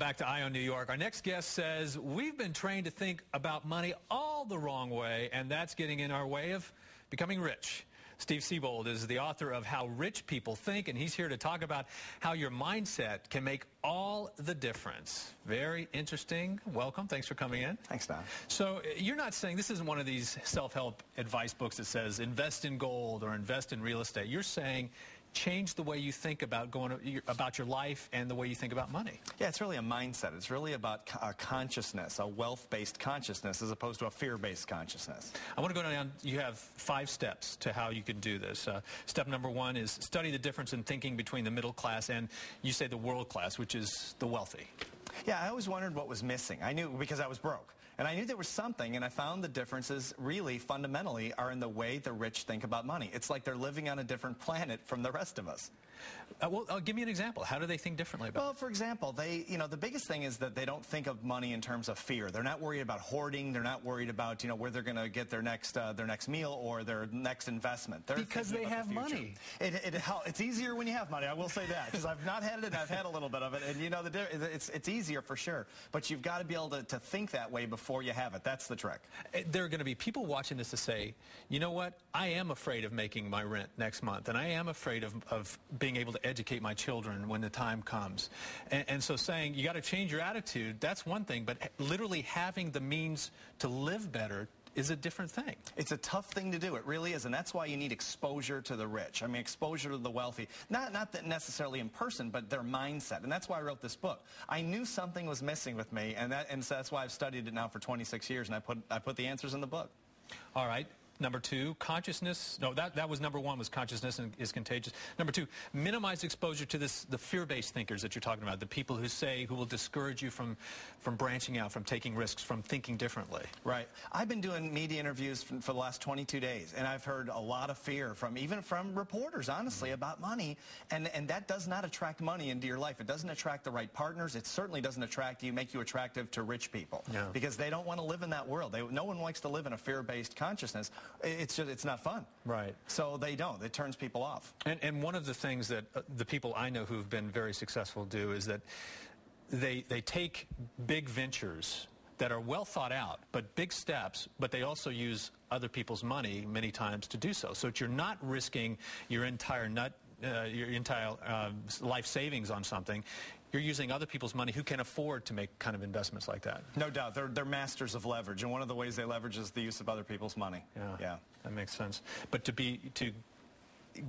back to Eye on New York. Our next guest says, we've been trained to think about money all the wrong way, and that's getting in our way of becoming rich. Steve Siebold is the author of How Rich People Think, and he's here to talk about how your mindset can make all the difference. Very interesting. Welcome. Thanks for coming in. Thanks, Don. So you're not saying, this isn't one of these self-help advice books that says invest in gold or invest in real estate. You're saying change the way you think about about your life and the way you think about money. Yeah, it's really a mindset. It's really about a consciousness, a wealth-based consciousness, as opposed to a fear-based consciousness. I want to go down. You have 5 steps to how you can do this. Step number 1 is study the difference in thinking between the middle class and, you say, the world class, which is the wealthy. Yeah, I always wondered what was missing. I knew, because I was broke. And I knew there was something, and I found the differences really fundamentally are in the way the rich think about money. It's like they're living on a different planet from the rest of us. Well, give me an example. How do they think differently about it? Well, for example, the biggest thing is that they don't think of money in terms of fear. They're not worried about hoarding. They're not worried about, where they're going to get their next meal or their next investment. Because they have money. It's easier when you have money, I will say that, because I've not had it and I've had a little bit of it. And, it's easier for sure. But you've got to be able to think that way before you have it. That's the trick. There are going to be people watching this to say, you know what, I am afraid of making my rent next month, and I am afraid of being able to educate my children when the time comes. And so saying you got to change your attitude, that's one thing, but literally having the means to live better is a different thing. It's a tough thing to do. It really is, and that's why you need exposure to the rich. I mean, exposure to the wealthy. Not that necessarily in person, but their mindset. And that's why I wrote this book. I knew something was missing with me, and so that's why I've studied it now for 26 years, and I put the answers in the book. All right. Number 2, consciousness. No, that was number 1, was consciousness is contagious. Number 2, minimize exposure to the fear-based thinkers that you're talking about, the people who will discourage you from branching out, from taking risks, from thinking differently. Right. I've been doing media interviews for the last 22 days, and I've heard a lot of fear even from reporters, honestly, about money, and that does not attract money into your life. It doesn't attract the right partners. It certainly doesn't make you attractive to rich people, because they don't want to live in that world. No one likes to live in a fear-based consciousness. It's not fun. Right. So they don't. It turns people off. And one of the things that the people I know who've been very successful do is that they take big ventures that are well thought out, but big steps, but they also use other people's money many times to do so. So that you're not risking your entire life savings on something. You're using other people's money who can afford to make kind of investments like that. No doubt. They're masters of leverage, and one of the ways they leverage is the use of other people's money. Yeah. That makes sense. But to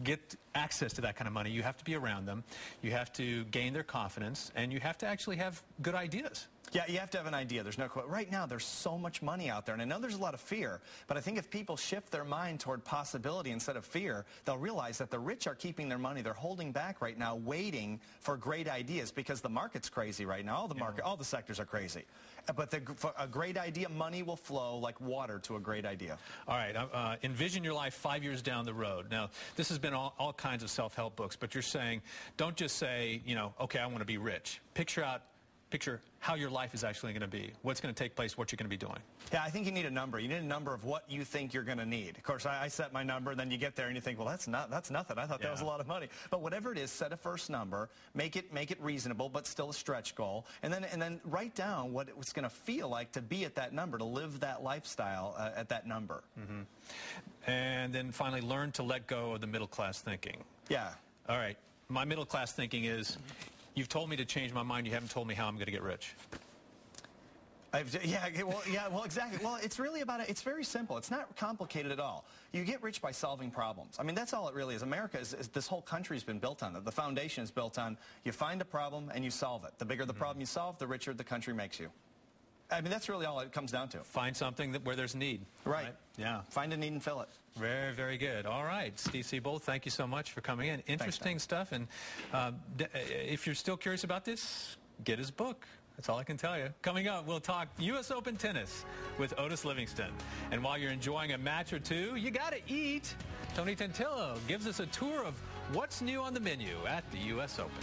get access to that kind of money, you have to be around them, you have to gain their confidence, and you have to actually have good ideas. Yeah, you have to have an idea. There's no question. Right now, there's so much money out there, and I know there's a lot of fear, but I think if people shift their mind toward possibility instead of fear, they'll realize that the rich are keeping their money. They're holding back right now, waiting for great ideas, because the market's crazy right now. All the sectors are crazy. But for a great idea, money will flow like water to a great idea. All right. Envision your life 5 years down the road. Now, this has been all kinds of self-help books, but you're saying, don't just say, okay, I want to be rich. Picture how your life is actually going to be, what's going to take place, what you're going to be doing. Yeah, I think you need a number. You need a number of what you think you're going to need. Of course, I set my number, and then you get there and you think, well, that's nothing. I thought that was a lot of money. But whatever it is, set a first number, make it reasonable, but still a stretch goal, and then write down what it's going to feel like to be at that number, to live that lifestyle at that number. Mm-hmm. And then finally, learn to let go of the middle-class thinking. Yeah. All right. My middle-class thinking is, you've told me to change my mind. You haven't told me how I'm going to get rich. Well, exactly. Well, it's really about it. It's very simple. It's not complicated at all. You get rich by solving problems. I mean, that's all it really is. America this whole country's been built on it. The foundation is built on you find a problem and you solve it. The bigger the problem you solve, the richer the country makes you. I mean, that's really all it comes down to. Find something where there's need. Right. Yeah. Find a need and fill it. Very, very good. All right, Steve Siebold, thank you so much for coming in. Interesting stuff. And if you're still curious about this, get his book. That's all I can tell you. Coming up, we'll talk U.S. Open tennis with Otis Livingston. And while you're enjoying a match or two, you got to eat. Tony Tantillo gives us a tour of what's new on the menu at the U.S. Open.